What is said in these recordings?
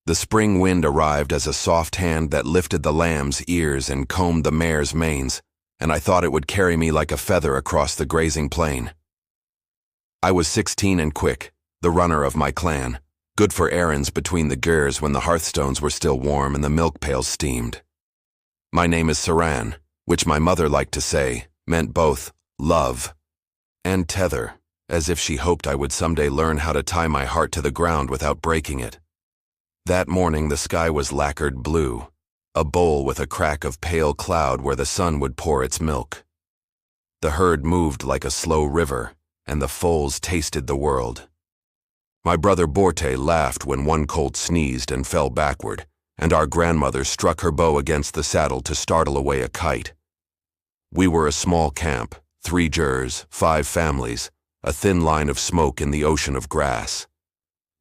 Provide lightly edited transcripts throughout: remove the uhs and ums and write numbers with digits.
The spring wind arrived as a soft hand that lifted the lamb's ears and combed the mare's manes, and I thought it would carry me like a feather across the grazing plain. I was 16 and quick, the runner of my clan, good for errands between the gers when the hearthstones were still warm and the milk pails steamed. My name is Saran, which my mother liked to say meant both love and tether, as if she hoped I would someday learn how to tie my heart to the ground without breaking it. That morning the sky was lacquered blue, a bowl with a crack of pale cloud where the sun would pour its milk. The herd moved like a slow river, and the foals tasted the world. My brother Borte laughed when one colt sneezed and fell backward, and our grandmother struck her bow against the saddle to startle away a kite. We were a small camp, 3 gers, 5 families, a thin line of smoke in the ocean of grass.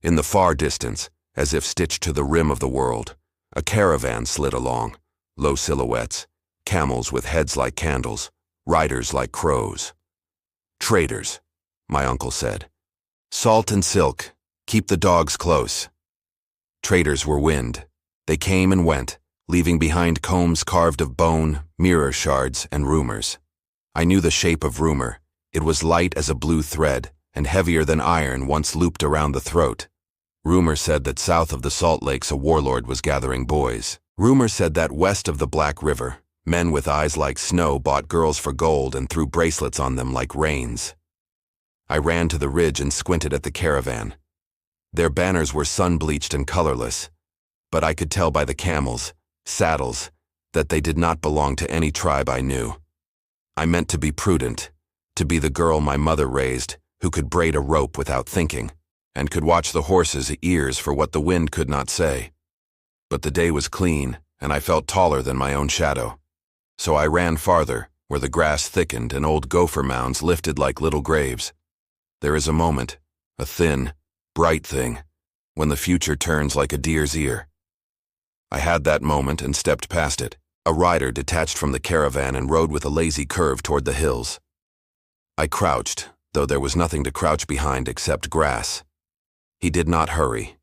In the far distance, as if stitched to the rim of the world, a caravan slid along, low silhouettes, camels with heads like candles, riders like crows. Traders, my uncle said. Salt and silk, keep the dogs close. Traders were wind. They came and went, leaving behind combs carved of bone, mirror shards, and rumors. I knew the shape of rumor. It was light as a blue thread, and heavier than iron once looped around the throat. Rumor said that south of the Salt Lakes a warlord was gathering boys. Rumor said that west of the Black River, men with eyes like snow bought girls for gold and threw bracelets on them like reins. I ran to the ridge and squinted at the caravan. Their banners were sun-bleached and colorless, but I could tell by the camels, saddles, that they did not belong to any tribe I knew. I meant to be prudent, to be the girl my mother raised, who could braid a rope without thinking, and could watch the horses' ears for what the wind could not say. But the day was clean, and I felt taller than my own shadow. So I ran farther, where the grass thickened and old gopher mounds lifted like little graves. There is a moment, a thin, bright thing, when the future turns like a deer's ear. I had that moment and stepped past it. A rider detached from the caravan and rode with a lazy curve toward the hills. I crouched, though there was nothing to crouch behind except grass. He did not hurry.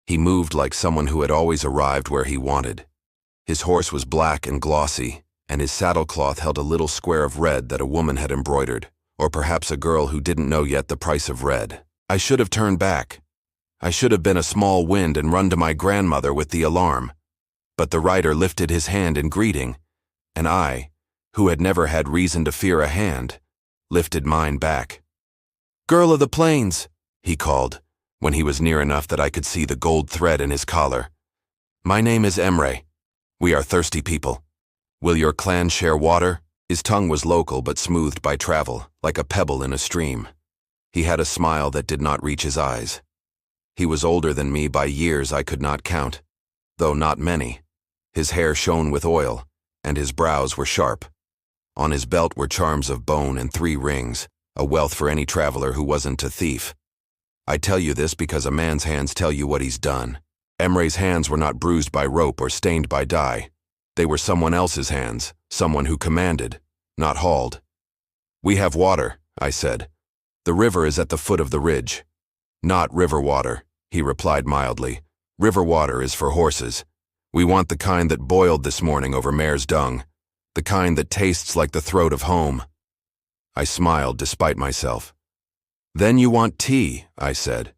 He moved like someone who had always arrived where he wanted. His horse was black and glossy, and his saddlecloth held a little square of red that a woman had embroidered, or perhaps a girl who didn't know yet the price of red. I should have turned back. I should have been a small wind and run to my grandmother with the alarm. But the rider lifted his hand in greeting, and I, who had never had reason to fear a hand, lifted mine back. "Girl of the plains," he called, when he was near enough that I could see the gold thread in his collar. "My name is Emre. We are thirsty people. Will your clan share water?" His tongue was local but smoothed by travel, like a pebble in a stream. He had a smile that did not reach his eyes. He was older than me by years I could not count, though not many. His hair shone with oil, and his brows were sharp. On his belt were charms of bone and 3 rings, a wealth for any traveler who wasn't a thief. I tell you this because a man's hands tell you what he's done. Emre's hands were not bruised by rope or stained by dye. They were someone else's hands, someone who commanded, not hauled. "We have water," I said. "The river is at the foot of the ridge." "Not river water," he replied mildly. "River water is for horses. We want the kind that boiled this morning over mare's dung, the kind that tastes like the throat of home." I smiled despite myself. "Then you want tea," I said.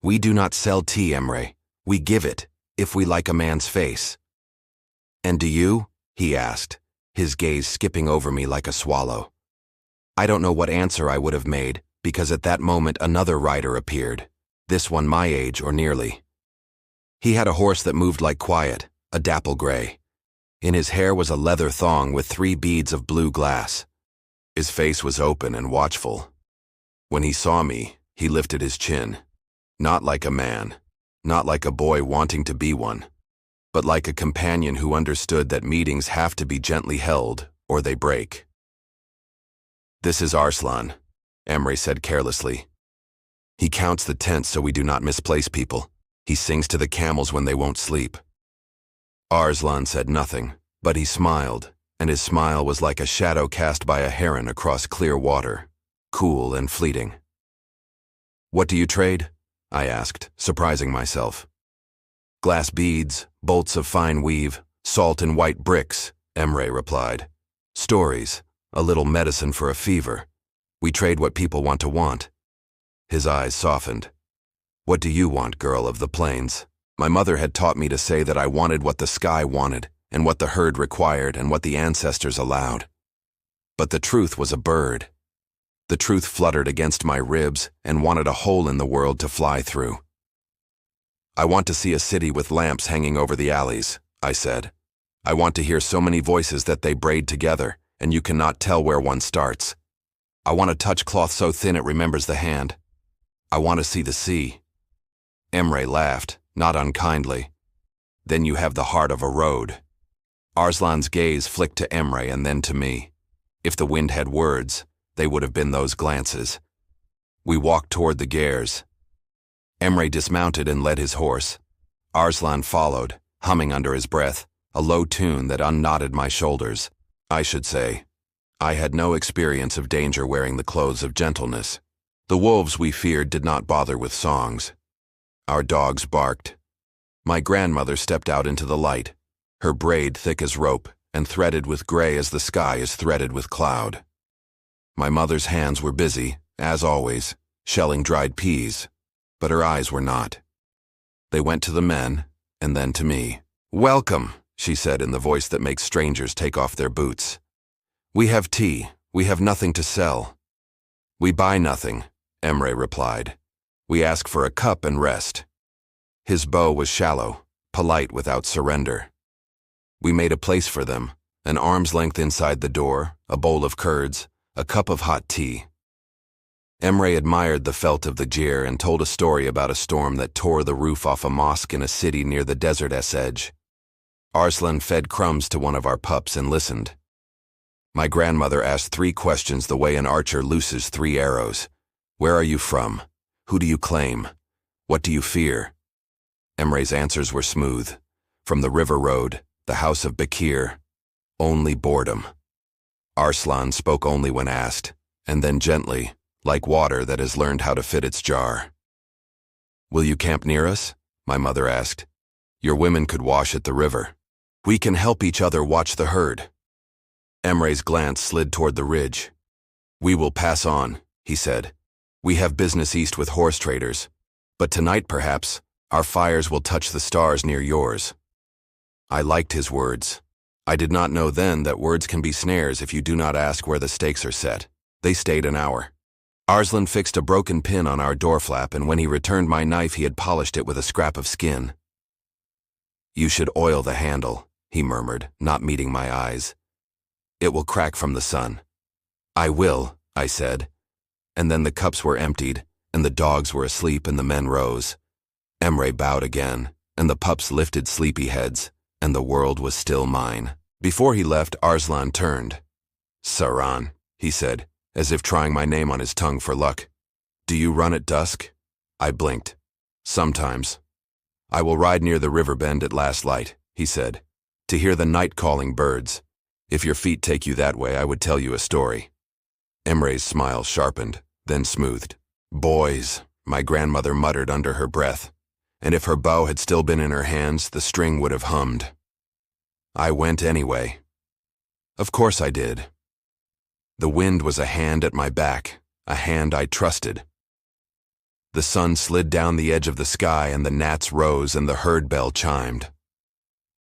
"We do not sell tea, Emre. We give it, if we like a man's face." "And do you?" he asked, his gaze skipping over me like a swallow. I don't know what answer I would have made, because at that moment another rider appeared, this one my age or nearly. He had a horse that moved like quiet, a dapple gray. In his hair was a leather thong with 3 beads of blue glass. His face was open and watchful. When he saw me, he lifted his chin. Not like a man, not like a boy wanting to be one, but like a companion who understood that meetings have to be gently held, or they break. "This is Arslan," Emre said carelessly. "He counts the tents so we do not misplace people. He sings to the camels when they won't sleep." Arslan said nothing, but he smiled, and his smile was like a shadow cast by a heron across clear water, cool and fleeting. "What do you trade?" I asked, surprising myself. Glass beads, bolts of fine weave, salt and white bricks, Emre replied. Stories, a little medicine for a fever. We trade what people want to want. His eyes softened. What do you want, girl of the plains? My mother had taught me to say that I wanted what the sky wanted, and what the herd required, and what the ancestors allowed. But the truth was a bird. The truth fluttered against my ribs and wanted a hole in the world to fly through. I want to see a city with lamps hanging over the alleys, I said. I want to hear so many voices that they braid together, and you cannot tell where one starts. I want to touch cloth so thin it remembers the hand. I want to see the sea. Emre laughed, not unkindly. Then you have the heart of a road. Arslan's gaze flicked to Emre and then to me. If the wind had words, they would have been those glances. We walked toward the Gers. Emre dismounted and led his horse. Arslan followed, humming under his breath, a low tune that unknotted my shoulders. I should say, I had no experience of danger wearing the clothes of gentleness. The wolves we feared did not bother with songs. Our dogs barked. My grandmother stepped out into the light, her braid thick as rope and threaded with gray as the sky is threaded with cloud. My mother's hands were busy, as always, shelling dried peas, but her eyes were not. They went to the men, and then to me. Welcome, she said in the voice that makes strangers take off their boots. We have tea. We have nothing to sell. We buy nothing, Emre replied. We ask for a cup and rest. His bow was shallow, polite without surrender. We made a place for them, an arm's length inside the door, a bowl of curds, a cup of hot tea. Emre admired the felt of the Gir and told a story about a storm that tore the roof off a mosque in a city near the desert's edge. Arslan fed crumbs to one of our pups and listened. My grandmother asked 3 questions the way an archer looses 3 arrows. Where are you from? Who do you claim? What do you fear? Emre's answers were smooth. From the river road, the house of Bakir, only boredom. Arslan spoke only when asked, and then gently, like water that has learned how to fit its jar. Will you camp near us? My mother asked. Your women could wash at the river. We can help each other watch the herd. Emre's glance slid toward the ridge. We will pass on, he said. We have business east with horse traders, but tonight perhaps, our fires will touch the stars near yours. I liked his words. I did not know then that words can be snares if you do not ask where the stakes are set. They stayed an hour. Arslan fixed a broken pin on our door flap, and when he returned my knife he had polished it with a scrap of skin. You should oil the handle, he murmured, not meeting my eyes. It will crack from the sun. I will, I said. And then the cups were emptied, and the dogs were asleep and the men rose. Emre bowed again, and the pups lifted sleepy heads, and the world was still mine. Before he left, Arslan turned. Saran, he said, as if trying my name on his tongue for luck. Do you run at dusk? I blinked. Sometimes. I will ride near the river bend at last light, he said, to hear the night calling birds. If your feet take you that way, I would tell you a story. Emre's smile sharpened, then smoothed. Boys, my grandmother muttered under her breath, and if her bow had still been in her hands, the string would have hummed. I went anyway. Of course I did. The wind was a hand at my back, a hand I trusted. The sun slid down the edge of the sky and the gnats rose and the herd bell chimed.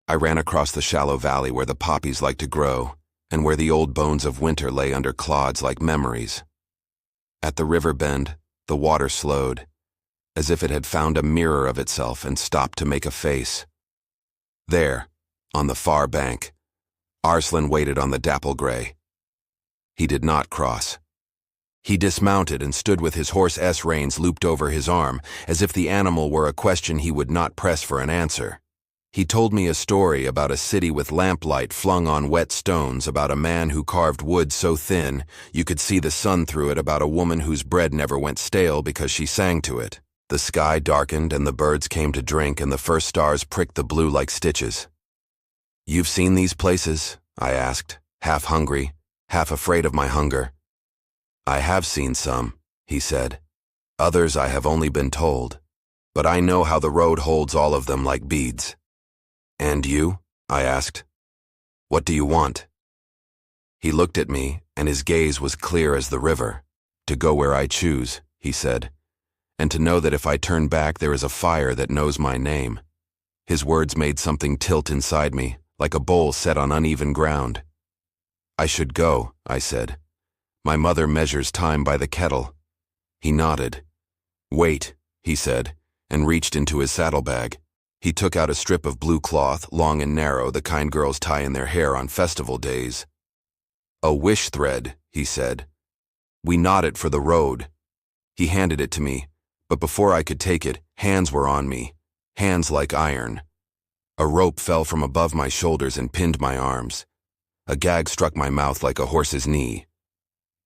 I ran across the shallow valley where the poppies like to grow and where the old bones of winter lay under clods like memories. At the river bend, the water slowed, as if it had found a mirror of itself and stopped to make a face. There, on the far bank, Arslan waited on the dapple gray. He did not cross. He dismounted and stood with his horse's reins looped over his arm, as if the animal were a question he would not press for an answer. He told me a story about a city with lamplight flung on wet stones, about a man who carved wood so thin you could see the sun through it, about a woman whose bread never went stale because she sang to it. The sky darkened and the birds came to drink and the first stars pricked the blue like stitches. You've seen these places? I asked, half hungry, half afraid of my hunger. I have seen some, he said. Others I have only been told. but I know how the road holds all of them like beads. And you? I asked. What do you want? He looked at me, and his gaze was clear as the river. To go where I choose, he said, and to know that if I turn back there is a fire that knows my name. His words made something tilt inside me, like a bowl set on uneven ground. I should go, I said. My mother measures time by the kettle. He nodded. Wait, he said, and reached into his saddlebag. He took out a strip of blue cloth, long and narrow, the kind girls tie in their hair on festival days. A wish thread, he said. We knot it for the road. He handed it to me, but before I could take it, hands were on me, hands like iron. A rope fell from above my shoulders and pinned my arms. A gag struck my mouth like a horse's knee.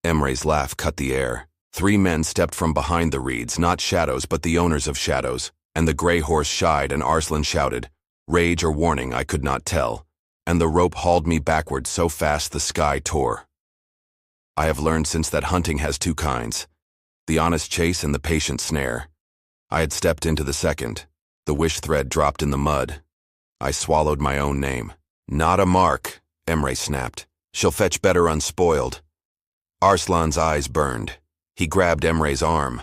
Emre's laugh cut the air. 3 men stepped from behind the reeds, not shadows, but the owners of shadows, and the gray horse shied and Arslan shouted, rage or warning I could not tell, and the rope hauled me backward so fast the sky tore. I have learned since that hunting has 2 kinds, the honest chase and the patient snare. I had stepped into the second. The wish thread dropped in the mud. I swallowed my own name. Not a mark, Emre snapped. She'll fetch better unspoiled. Arslan's eyes burned. He grabbed Emre's arm.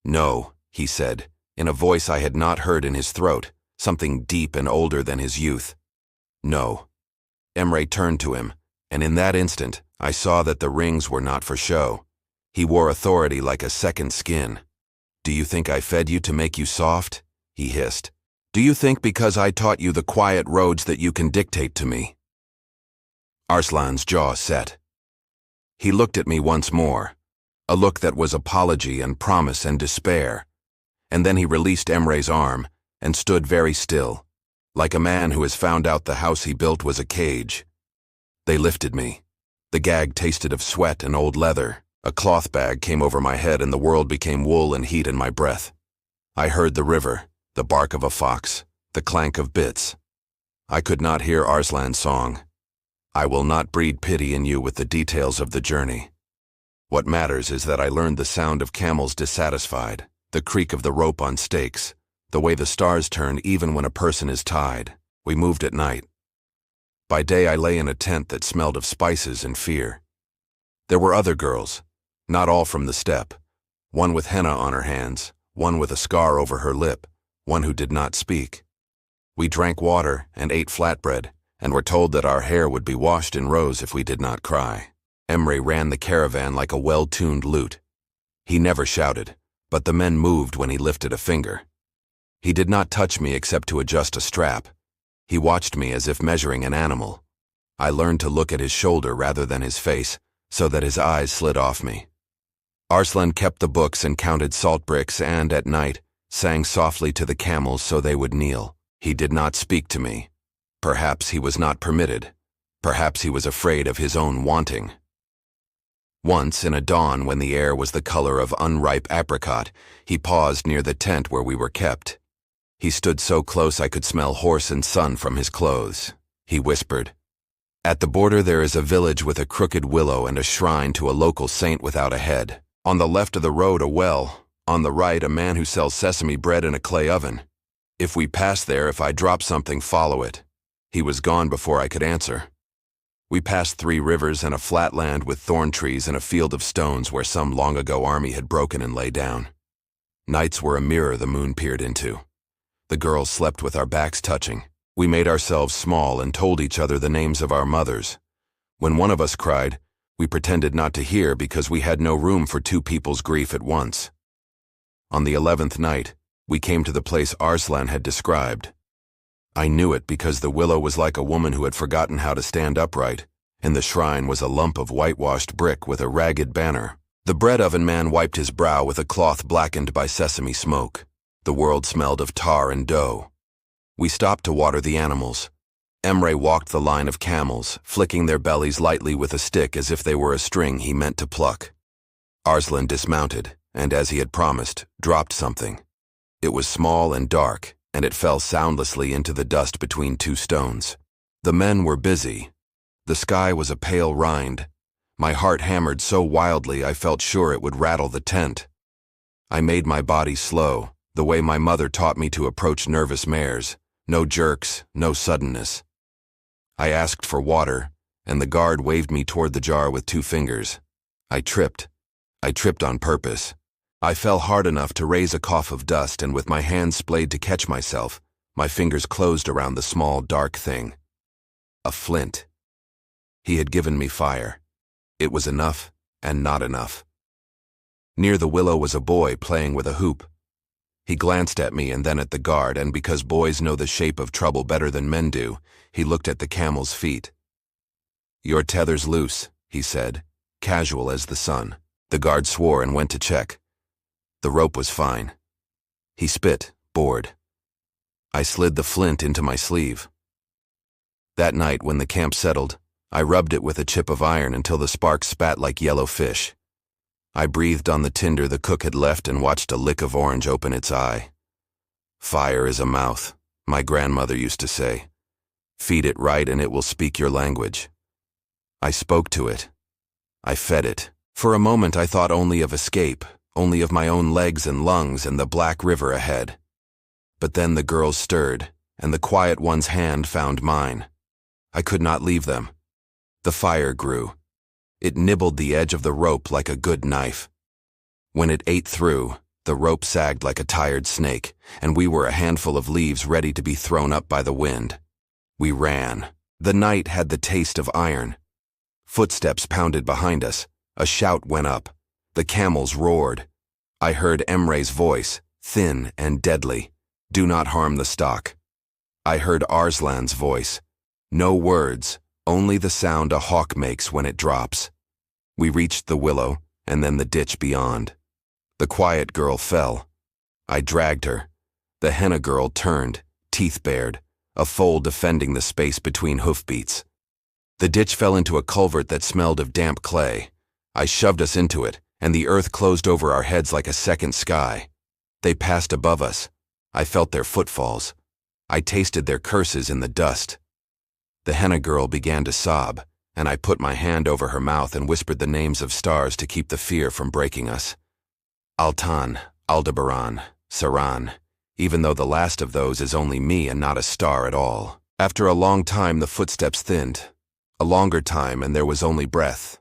No, he said, in a voice I had not heard in his throat, something deep and older than his youth. No. Emre turned to him, and in that instant, I saw that the rings were not for show. He wore authority like a second skin. Do you think I fed you to make you soft? He hissed. Do you think because I taught you the quiet roads that you can dictate to me? Arslan's jaw set. He looked at me once more, a look that was apology and promise and despair. And then he released Emre's arm and stood very still, like a man who has found out the house he built was a cage. They lifted me. The gag tasted of sweat and old leather. A cloth bag came over my head and the world became wool and heat in my breath. I heard the river, the bark of a fox, the clank of bits. I could not hear Arslan's song. I will not breed pity in you with the details of the journey. What matters is that I learned the sound of camels dissatisfied, the creak of the rope on stakes, the way the stars turn even when a person is tied. We moved at night. By day I lay in a tent that smelled of spices and fear. There were other girls, not all from the steppe, one with henna on her hands, one with a scar over her lip, one who did not speak. We drank water and ate flatbread, and were told that our hair would be washed in rows if we did not cry. Emre ran the caravan like a well-tuned lute. He never shouted, but the men moved when he lifted a finger. He did not touch me except to adjust a strap. He watched me as if measuring an animal. I learned to look at his shoulder rather than his face, so that his eyes slid off me. Arslan kept the books and counted salt bricks and, at night, sang softly to the camels so they would kneel. He did not speak to me. Perhaps he was not permitted. Perhaps he was afraid of his own wanting. Once, in a dawn when the air was the color of unripe apricot, he paused near the tent where we were kept. He stood so close I could smell horse and sun from his clothes. He whispered, "At the border there is a village with a crooked willow and a shrine to a local saint without a head. On the left of the road a well, on the right a man who sells sesame bread in a clay oven. If we pass there, if I drop something, follow it." He was gone before I could answer. We passed 3 rivers and a flat land with thorn trees and a field of stones where some long-ago army had broken and lay down. Nights were a mirror the moon peered into. The girls slept with our backs touching. We made ourselves small and told each other the names of our mothers. When one of us cried, we pretended not to hear because we had no room for 2 people's grief at once. On the 11th night, we came to the place Arslan had described. I knew it because the willow was like a woman who had forgotten how to stand upright, and the shrine was a lump of whitewashed brick with a ragged banner. The bread oven man wiped his brow with a cloth blackened by sesame smoke. The world smelled of tar and dough. We stopped to water the animals. Emre walked the line of camels, flicking their bellies lightly with a stick as if they were a string he meant to pluck. Arslan dismounted, and as he had promised, dropped something. It was small and dark, and it fell soundlessly into the dust between 2 stones. The men were busy. The sky was a pale rind. My heart hammered so wildly I felt sure it would rattle the tent. I made my body slow, the way my mother taught me to approach nervous mares. No jerks, no suddenness. I asked for water, and the guard waved me toward the jar with 2 fingers. I tripped. I tripped on purpose. I fell hard enough to raise a cough of dust, and with my hands splayed to catch myself, my fingers closed around the small, dark thing. A flint. He had given me fire. It was enough, and not enough. Near the willow was a boy playing with a hoop. He glanced at me and then at the guard, and because boys know the shape of trouble better than men do, he looked at the camel's feet. "Your tether's loose," he said, casual as the sun. The guard swore and went to check. The rope was fine. He spit, bored. I slid the flint into my sleeve. That night, when the camp settled, I rubbed it with a chip of iron until the sparks spat like yellow fish. I breathed on the tinder the cook had left and watched a lick of orange open its eye. "Fire is a mouth," my grandmother used to say. "Feed it right and it will speak your language." I spoke to it. I fed it. For a moment I thought only of escape, only of my own legs and lungs and the black river ahead. But then the girls stirred, and the quiet one's hand found mine. I could not leave them. The fire grew. It nibbled the edge of the rope like a good knife. When it ate through, the rope sagged like a tired snake, and we were a handful of leaves ready to be thrown up by the wind. We ran. The night had the taste of iron. Footsteps pounded behind us. A shout went up. The camels roared. I heard Emre's voice, thin and deadly. "Do not harm the stock." I heard Arslan's voice. No words, only the sound a hawk makes when it drops. We reached the willow, and then the ditch beyond. The quiet girl fell. I dragged her. The henna girl turned, teeth bared, a foal defending the space between hoofbeats. The ditch fell into a culvert that smelled of damp clay. I shoved us into it, and the earth closed over our heads like a second sky. They passed above us. I felt their footfalls. I tasted their curses in the dust. The henna girl began to sob, and I put my hand over her mouth and whispered the names of stars to keep the fear from breaking us. Altan, Aldebaran, Saran, even though the last of those is only me and not a star at all. After a long time the footsteps thinned. A longer time and there was only breath.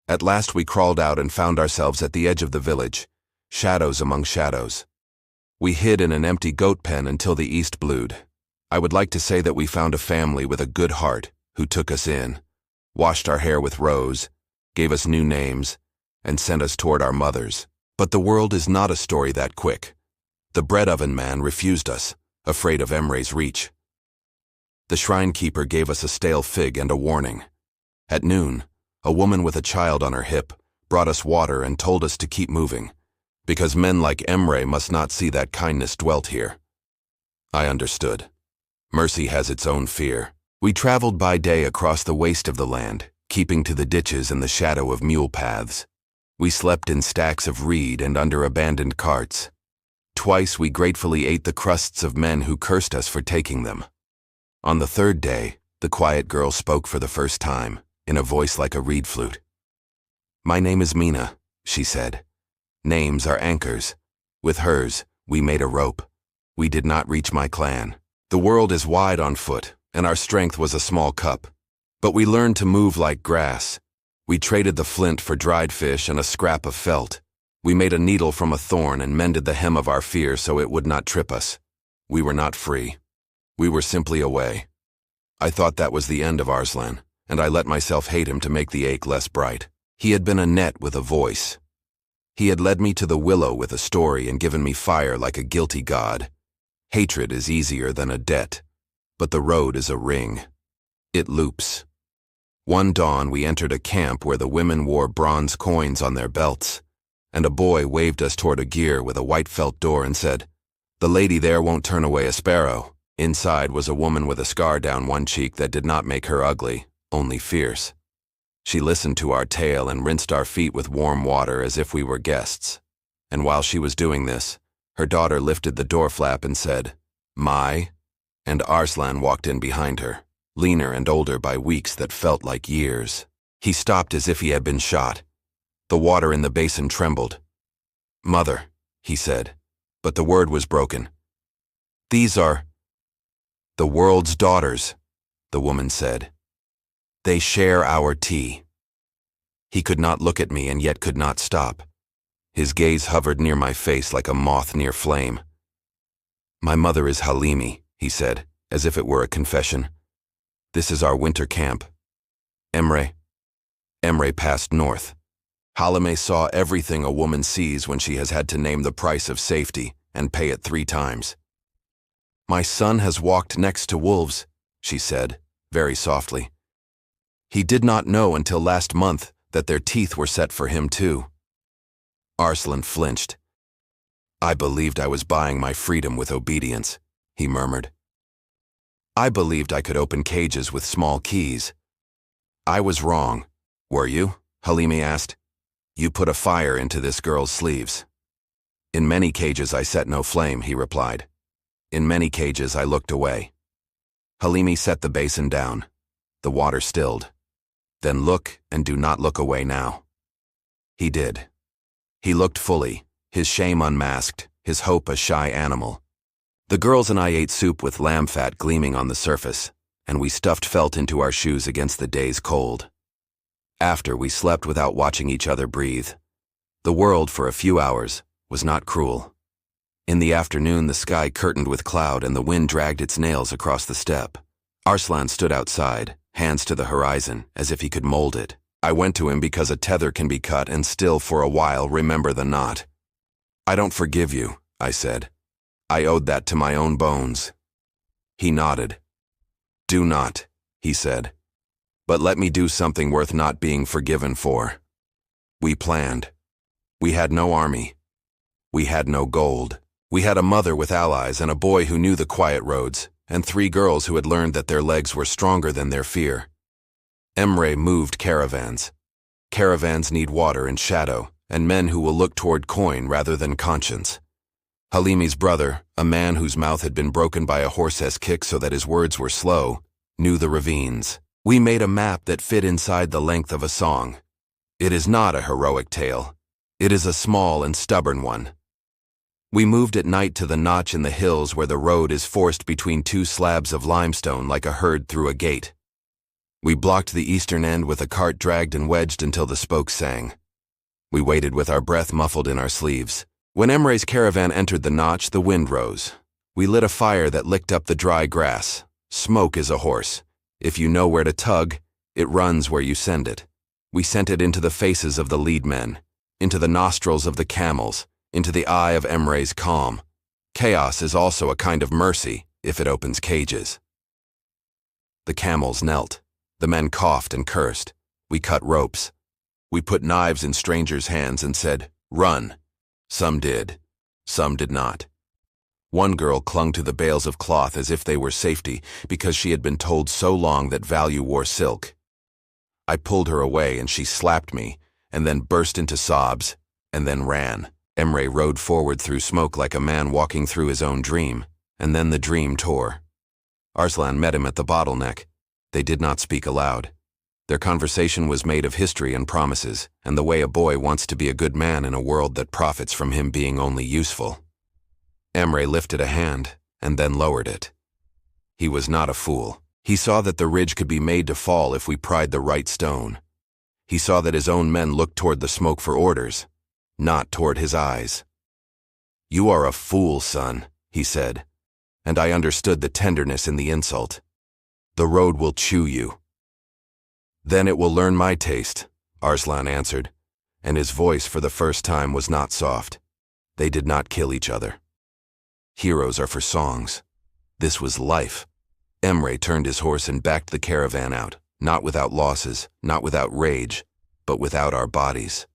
At last we crawled out and found ourselves at the edge of the village, shadows among shadows. We hid in an empty goat pen until the east blued. I would like to say that we found a family with a good heart who took us in, washed our hair with rose, gave us new names, and sent us toward our mothers. But the world is not a story that quick. The bread oven man refused us, afraid of Emre's reach. The shrine keeper gave us a stale fig and a warning. At noon, a woman with a child on her hip brought us water and told us to keep moving, because men like Emre must not see that kindness dwelt here. I understood. Mercy has its own fear. We traveled by day across the waste of the land, keeping to the ditches and the shadow of mule paths. We slept in stacks of reed and under abandoned carts. Twice we gratefully ate the crusts of men who cursed us for taking them. On the third day, the quiet girl spoke for the first time, in a voice like a reed flute. "My name is Mina," she said. "Names are anchors. With hers, we made a rope. We did not reach my clan. The world is wide on foot, and our strength was a small cup. But we learned to move like grass. We traded the flint for dried fish and a scrap of felt. We made a needle from a thorn and mended the hem of our fear so it would not trip us. We were not free. We were simply away. I thought that was the end of Arslan, and I let myself hate him to make the ache less bright. He had been a net with a voice. He had led me to the willow with a story and given me fire like a guilty god. Hatred is easier than a debt, but the road is a ring. It loops. One dawn we entered a camp where the women wore bronze coins on their belts, and a boy waved us toward a gear with a white felt door and said, "The lady there won't turn away a sparrow." Inside was a woman with a scar down one cheek that did not make her ugly, only fierce. She listened to our tale and rinsed our feet with warm water as if we were guests. And while she was doing this, her daughter lifted the door flap and said, "My," and Arslan walked in behind her, leaner and older by weeks that felt like years. He stopped as if he had been shot. The water in the basin trembled. "Mother," he said. but the word was broken. "These are the world's daughters," the woman said. "They share our tea." He could not look at me and yet could not stop. His gaze hovered near my face like a moth near flame. "My mother is Halimi," he said, as if it were a confession. "This is our winter camp. Emre passed north. Halime saw everything a woman sees when she has had to name the price of safety and pay it 3 times. "My son has walked next to wolves," she said, very softly. "He did not know until last month that their teeth were set for him too." Arslan flinched. "I believed I was buying my freedom with obedience," he murmured. "I believed I could open cages with small keys." "I was wrong. Were you?" Halimi asked. "You put a fire into this girl's sleeves." "In many cages I set no flame," he replied. "In many cages I looked away." Halimi set the basin down. The water stilled. "Then look and do not look away now." He did. He looked fully, his shame unmasked, his hope a shy animal. The girls and I ate soup with lamb fat gleaming on the surface, and we stuffed felt into our shoes against the day's cold. After, we slept without watching each other breathe. The world, for a few hours, was not cruel. In the afternoon, the sky curtained with cloud and the wind dragged its nails across the steppe. Arslan stood outside, hands to the horizon, as if he could mold it. I went to him because a tether can be cut and still, for a while, remember the knot. "I don't forgive you," I said. "I owed that to my own bones." He nodded. "Do not," he said. "But let me do something worth not being forgiven for." We planned. We had no army. We had no gold. We had a mother with allies and a boy who knew the quiet roads, and 3 girls who had learned that their legs were stronger than their fear. Emre moved caravans. Caravans need water and shadow, and men who will look toward coin rather than conscience. Halimi's brother, a man whose mouth had been broken by a horse's kick so that his words were slow, knew the ravines. We made a map that fit inside the length of a song. It is not a heroic tale. It is a small and stubborn one. We moved at night to the notch in the hills where the road is forced between 2 slabs of limestone like a herd through a gate. We blocked the eastern end with a cart dragged and wedged until the spokes sang. We waited with our breath muffled in our sleeves. When Emre's caravan entered the notch, the wind rose. We lit a fire that licked up the dry grass. Smoke is a horse. If you know where to tug, it runs where you send it. We sent it into the faces of the lead men, into the nostrils of the camels, into the eye of Emre's calm. Chaos is also a kind of mercy if it opens cages. The camels knelt. The men coughed and cursed. We cut ropes. We put knives in strangers' hands and said, "Run." Some did. Some did not. One girl clung to the bales of cloth as if they were safety because she had been told so long that value wore silk. I pulled her away and she slapped me, and then burst into sobs, and then ran. Emre rode forward through smoke like a man walking through his own dream, and then the dream tore. Arslan met him at the bottleneck. They did not speak aloud. Their conversation was made of history and promises, and the way a boy wants to be a good man in a world that profits from him being only useful. Emre lifted a hand, and then lowered it. He was not a fool. He saw that the ridge could be made to fall if we pried the right stone. He saw that his own men looked toward the smoke for orders, not toward his eyes. "You are a fool, son," he said, and I understood the tenderness in the insult. "The road will chew you." "Then it will learn my taste," Arslan answered, and his voice for the first time was not soft. They did not kill each other. Heroes are for songs. This was life. Emre turned his horse and backed the caravan out, not without losses, not without rage, but without our bodies.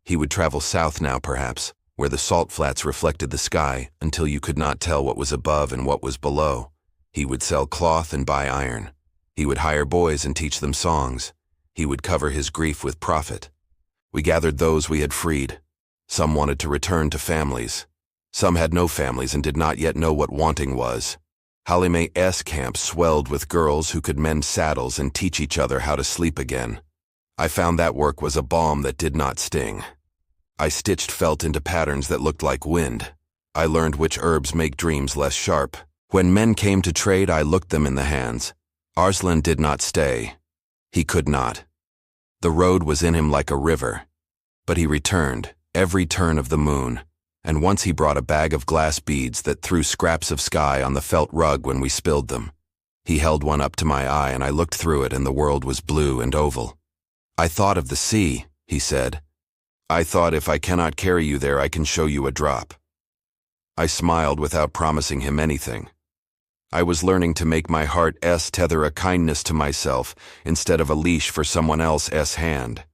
He would travel south now, perhaps, where the salt flats reflected the sky until you could not tell what was above and what was below. He would sell cloth and buy iron. He would hire boys and teach them songs. He would cover his grief with profit. We gathered those we had freed. Some wanted to return to families. Some had no families and did not yet know what wanting was. Halime's camp swelled with girls who could mend saddles and teach each other how to sleep again. I found that work was a balm that did not sting. I stitched felt into patterns that looked like wind. I learned which herbs make dreams less sharp. When men came to trade, I looked them in the hands. Arslan did not stay. He could not. The road was in him like a river. But he returned, every turn of the moon, and once he brought a bag of glass beads that threw scraps of sky on the felt rug when we spilled them. He held one up to my eye, and I looked through it, and the world was blue and oval. "I thought of the sea," he said. "I thought if I cannot carry you there, I can show you a drop." I smiled without promising him anything. I was learning to make my heart's tether a kindness to myself instead of a leash for someone else's hand.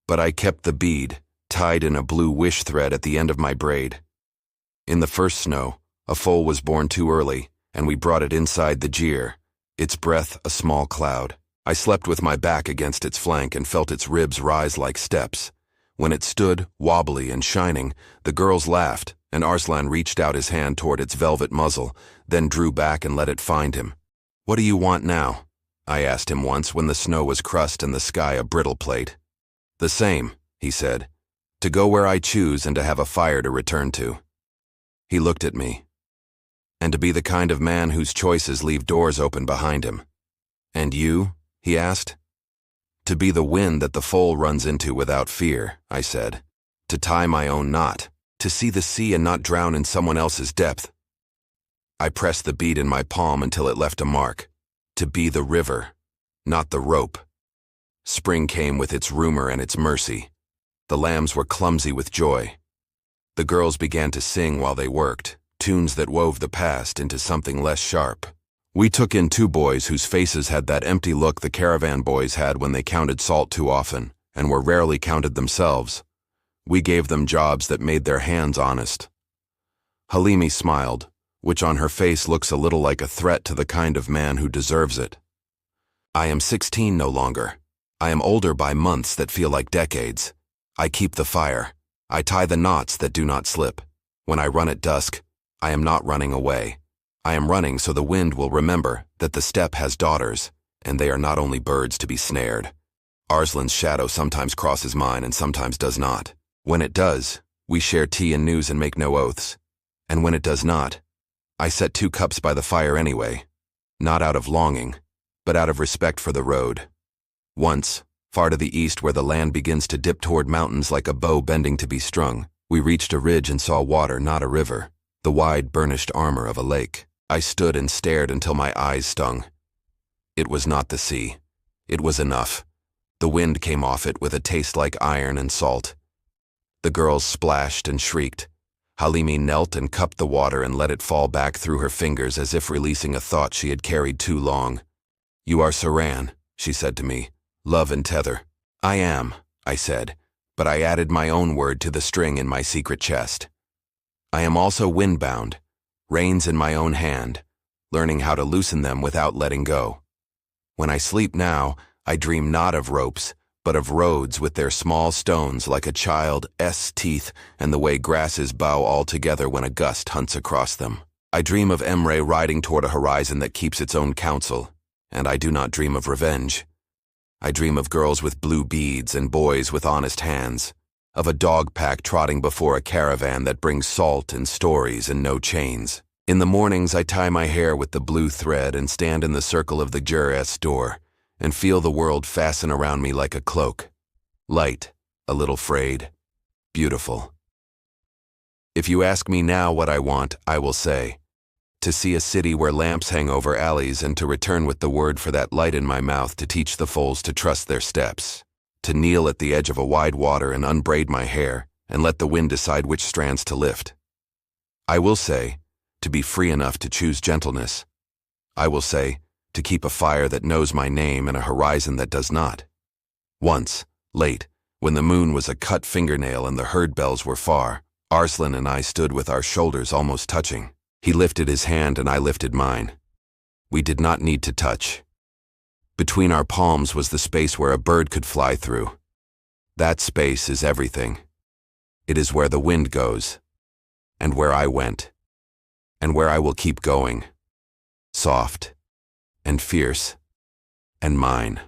But I kept the bead, tied in a blue wish thread at the end of my braid. In the first snow, a foal was born too early, and we brought it inside the jeer, its breath a small cloud. I slept with my back against its flank and felt its ribs rise like steps. When it stood, wobbly and shining, the girls laughed, and Arslan reached out his hand toward its velvet muzzle, then drew back and let it find him. "What do you want now?" I asked him once when the snow was crust and the sky a brittle plate. "The same," he said, "to go where I choose and to have a fire to return to." He looked at me. "And to be the kind of man whose choices leave doors open behind him." "And you?" he asked. "To be the wind that the foal runs into without fear," I said. "To tie my own knot. To see the sea and not drown in someone else's depth." I pressed the bead in my palm until it left a mark. To be the river, not the rope. Spring came with its rumor and its mercy. The lambs were clumsy with joy. The girls began to sing while they worked, tunes that wove the past into something less sharp. We took in 2 boys whose faces had that empty look the caravan boys had when they counted salt too often, and were rarely counted themselves. We gave them jobs that made their hands honest. Halimi smiled, which on her face looks a little like a threat to the kind of man who deserves it. "I am 16 no longer. I am older by months that feel like decades. I keep the fire. I tie the knots that do not slip. When I run at dusk, I am not running away. I am running so the wind will remember that the steppe has daughters, and they are not only birds to be snared. Arslan's shadow sometimes crosses mine and sometimes does not. When it does, we share tea and news and make no oaths. And when it does not, I set 2 cups by the fire anyway, not out of longing, but out of respect for the road. Once, far to the east where the land begins to dip toward mountains like a bow bending to be strung, we reached a ridge and saw water, not a river, the wide burnished armor of a lake. I stood and stared until my eyes stung. It was not the sea. It was enough. The wind came off it with a taste like iron and salt. The girls splashed and shrieked. Halimi knelt and cupped the water and let it fall back through her fingers as if releasing a thought she had carried too long. "You are Saran," she said to me, "love and tether." "I am," I said, but I added my own word to the string in my secret chest. "I am also windbound, reins in my own hand, learning how to loosen them without letting go. When I sleep now, I dream not of ropes, but of roads with their small stones like a child's teeth and the way grasses bow all together when a gust hunts across them. I dream of Emre riding toward a horizon that keeps its own counsel, and I do not dream of revenge. I dream of girls with blue beads and boys with honest hands, of a dog pack trotting before a caravan that brings salt and stories and no chains. In the mornings I tie my hair with the blue thread and stand in the circle of the Jur's door and feel the world fasten around me like a cloak. Light, a little frayed, beautiful. If you ask me now what I want, I will say, to see a city where lamps hang over alleys and to return with the word for that light in my mouth to teach the foals to trust their steps. To kneel at the edge of a wide water and unbraid my hair and let the wind decide which strands to lift. I will say, to be free enough to choose gentleness. I will say, to keep a fire that knows my name and a horizon that does not. Once, late, when the moon was a cut fingernail and the herd bells were far, Arslan and I stood with our shoulders almost touching. He lifted his hand and I lifted mine. We did not need to touch. Between our palms was the space where a bird could fly through. That space is everything. It is where the wind goes, and where I went, and where I will keep going. Soft, and fierce, and mine.